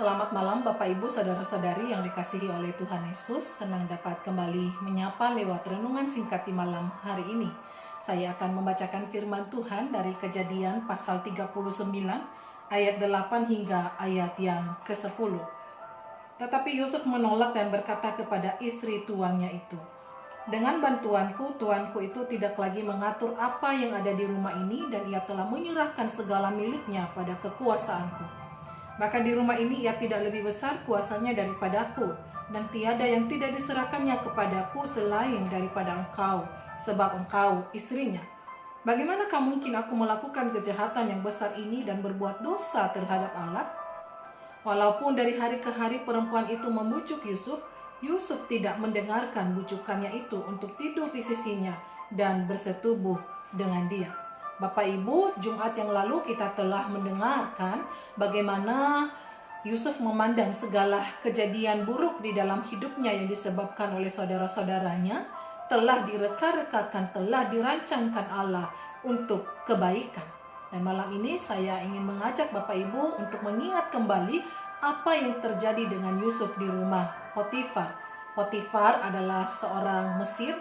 Selamat malam Bapak Ibu Saudara-saudari yang dikasihi oleh Tuhan Yesus. Senang dapat kembali menyapa lewat renungan singkat di malam hari ini. Saya akan membacakan firman Tuhan dari Kejadian pasal 39 ayat 8 hingga ayat yang ke-10. Tetapi Yusuf menolak dan berkata kepada istri tuannya itu, "Dengan bantuanku, tuanku itu tidak lagi mengatur apa yang ada di rumah ini, dan ia telah menyerahkan segala miliknya pada kekuasaanku. Maka di rumah ini ia tidak lebih besar kuasanya daripadaku, dan tiada yang tidak diserahkannya kepadaku selain daripada engkau, sebab engkau istrinya. Bagaimanakah mungkin aku melakukan kejahatan yang besar ini dan berbuat dosa terhadap Allah?" Walaupun dari hari ke hari perempuan itu membujuk Yusuf, Yusuf tidak mendengarkan bujukannya itu untuk tidur di sisinya dan bersetubuh dengan dia. Bapak Ibu, Jumat yang lalu kita telah mendengarkan bagaimana Yusuf memandang segala kejadian buruk di dalam hidupnya yang disebabkan oleh saudara-saudaranya telah direka-rekakan, telah dirancangkan Allah untuk kebaikan. Dan malam ini saya ingin mengajak Bapak Ibu untuk mengingat kembali apa yang terjadi dengan Yusuf di rumah Potifar. Potifar adalah seorang Mesir.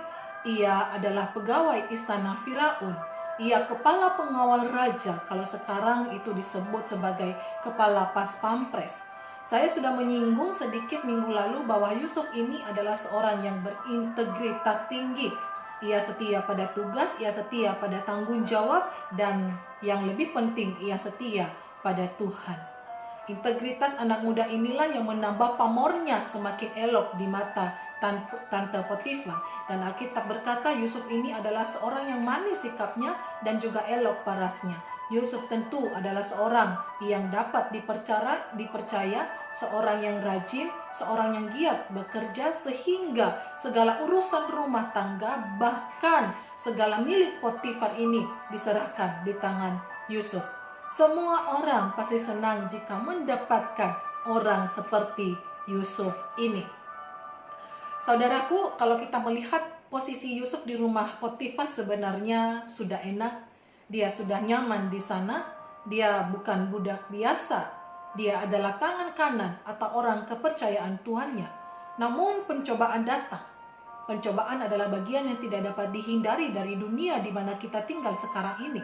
Ia adalah pegawai istana Firaun. Ia kepala pengawal raja, kalau sekarang itu disebut sebagai kepala pas pampres. Saya sudah menyinggung sedikit minggu lalu bahwa Yusuf ini adalah seorang yang berintegritas tinggi. Ia setia pada tugas, ia setia pada tanggung jawab, dan yang lebih penting, ia setia pada Tuhan. Integritas anak muda inilah yang menambah pamornya semakin elok di mata Tante Potifar. Dan Alkitab berkata Yusuf ini adalah seorang yang manis sikapnya dan juga elok parasnya. Yusuf tentu adalah seorang yang dapat dipercaya, seorang yang rajin, seorang yang giat bekerja, sehingga segala urusan rumah tangga, bahkan segala milik Potifar ini diserahkan di tangan Yusuf. Semua orang pasti senang jika mendapatkan orang seperti Yusuf ini. Saudaraku, kalau kita melihat posisi Yusuf di rumah Potifar sebenarnya sudah enak. Dia sudah nyaman di sana. Dia bukan budak biasa. Dia adalah tangan kanan atau orang kepercayaan tuannya. Namun pencobaan datang. Pencobaan adalah bagian yang tidak dapat dihindari dari dunia di mana kita tinggal sekarang ini.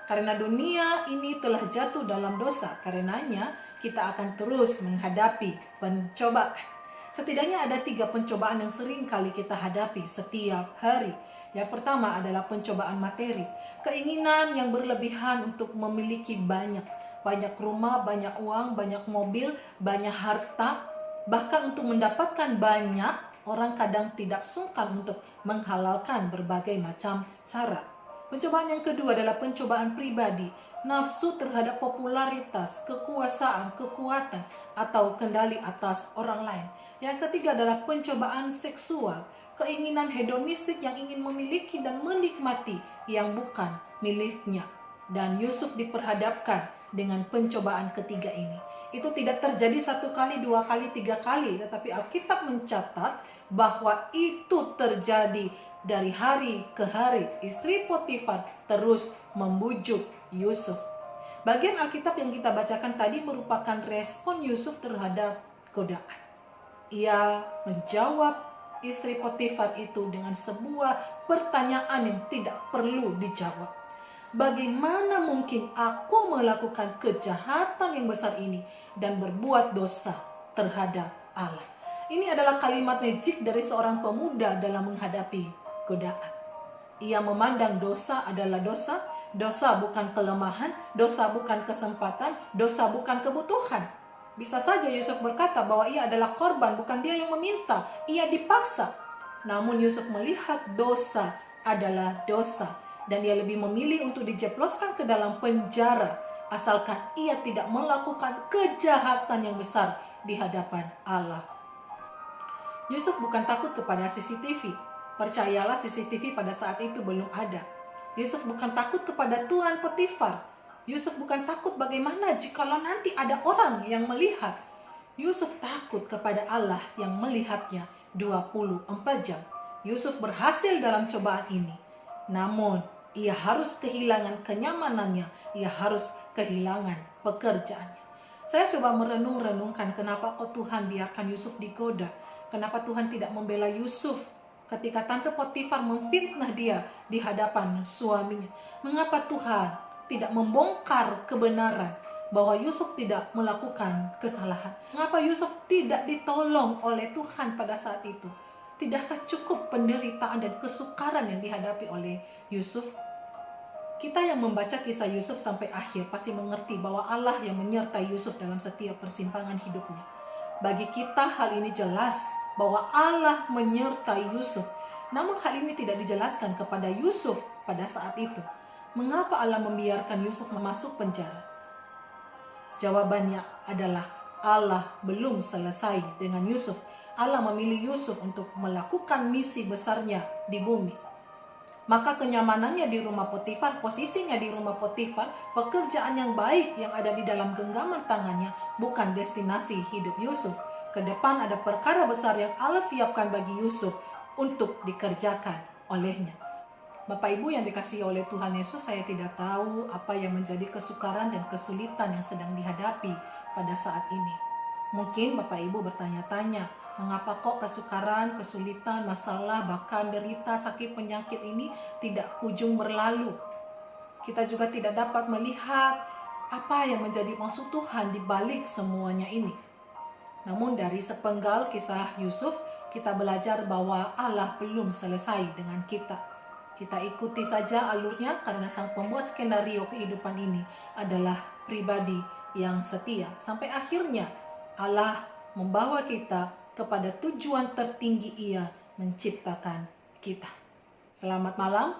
Karena dunia ini telah jatuh dalam dosa, karenanya kita akan terus menghadapi pencobaan. Setidaknya ada 3 pencobaan yang sering kali kita hadapi setiap hari. Yang pertama adalah pencobaan materi. Keinginan yang berlebihan untuk memiliki banyak rumah, banyak uang, banyak mobil, banyak harta. Bahkan untuk mendapatkan banyak, orang kadang tidak sungkan untuk menghalalkan berbagai macam cara. Pencobaan yang kedua adalah pencobaan pribadi. Nafsu terhadap popularitas, kekuasaan, kekuatan, atau kendali atas orang lain. Yang ketiga adalah pencobaan seksual. Keinginan hedonistik yang ingin memiliki dan menikmati yang bukan miliknya. Dan Yusuf diperhadapkan dengan pencobaan ketiga ini. Itu tidak terjadi 1 kali, 2 kali, 3 kali. Tetapi Alkitab mencatat bahwa itu terjadi dari hari ke hari. Istri Potifar terus membujuk Yusuf. Bagian Alkitab yang kita bacakan tadi merupakan respon Yusuf terhadap godaan. Ia menjawab istri Potifar itu dengan sebuah pertanyaan yang tidak perlu dijawab. Bagaimana mungkin aku melakukan kejahatan yang besar ini dan berbuat dosa terhadap Allah? Ini adalah kalimat magic dari seorang pemuda dalam menghadapi godaan. Ia memandang dosa adalah dosa. Dosa bukan kelemahan, dosa bukan kesempatan, dosa bukan kebutuhan. Bisa saja Yusuf berkata bahwa ia adalah korban, bukan dia yang meminta, ia dipaksa. Namun Yusuf melihat dosa adalah dosa, dan ia lebih memilih untuk dijeploskan ke dalam penjara, asalkan ia tidak melakukan kejahatan yang besar di hadapan Allah. Yusuf bukan takut kepada CCTV. Percayalah, CCTV pada saat itu belum ada. Yusuf bukan takut kepada tuan Potifar. Yusuf bukan takut bagaimana jikalau nanti ada orang yang melihat. Yusuf takut kepada Allah yang melihatnya 24 jam. Yusuf berhasil dalam cobaan ini. Namun, ia harus kehilangan kenyamanannya. Ia harus kehilangan pekerjaannya. Saya coba merenung-renungkan kenapa kok Tuhan biarkan Yusuf digoda. Kenapa Tuhan tidak membela Yusuf ketika tante Potifar memfitnah dia di hadapan suaminya. Mengapa Tuhan tidak membongkar kebenaran bahwa Yusuf tidak melakukan kesalahan? Mengapa Yusuf tidak ditolong oleh Tuhan pada saat itu? Tidakkah cukup penderitaan dan kesukaran yang dihadapi oleh Yusuf? Kita yang membaca kisah Yusuf sampai akhir pasti mengerti bahwa Allah yang menyertai Yusuf dalam setiap persimpangan hidupnya. Bagi kita hal ini jelas bahwa Allah menyertai Yusuf. Namun hal ini tidak dijelaskan kepada Yusuf pada saat itu. Mengapa Allah membiarkan Yusuf masuk penjara? Jawabannya adalah Allah belum selesai dengan Yusuf. Allah memilih Yusuf untuk melakukan misi besarnya di bumi. Maka kenyamanannya di rumah Potifar, posisinya di rumah Potifar, pekerjaan yang baik yang ada di dalam genggaman tangannya bukan destinasi hidup Yusuf. Ke depan ada perkara besar yang Allah siapkan bagi Yusuf untuk dikerjakan olehnya. Bapak Ibu yang dikasihi oleh Tuhan Yesus, saya tidak tahu apa yang menjadi kesukaran dan kesulitan yang sedang dihadapi pada saat ini. Mungkin Bapak Ibu bertanya-tanya, mengapa kok kesukaran, kesulitan, masalah, bahkan derita, sakit, penyakit ini tidak kunjung berlalu? Kita juga tidak dapat melihat apa yang menjadi maksud Tuhan di balik semuanya ini. Namun dari sepenggal kisah Yusuf, kita belajar bahwa Allah belum selesai dengan kita. Kita ikuti saja alurnya karena sang pembuat skenario kehidupan ini adalah pribadi yang setia. Sampai akhirnya Allah membawa kita kepada tujuan tertinggi Ia menciptakan kita. Selamat malam.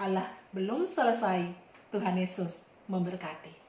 Allah belum selesai. Tuhan Yesus memberkati.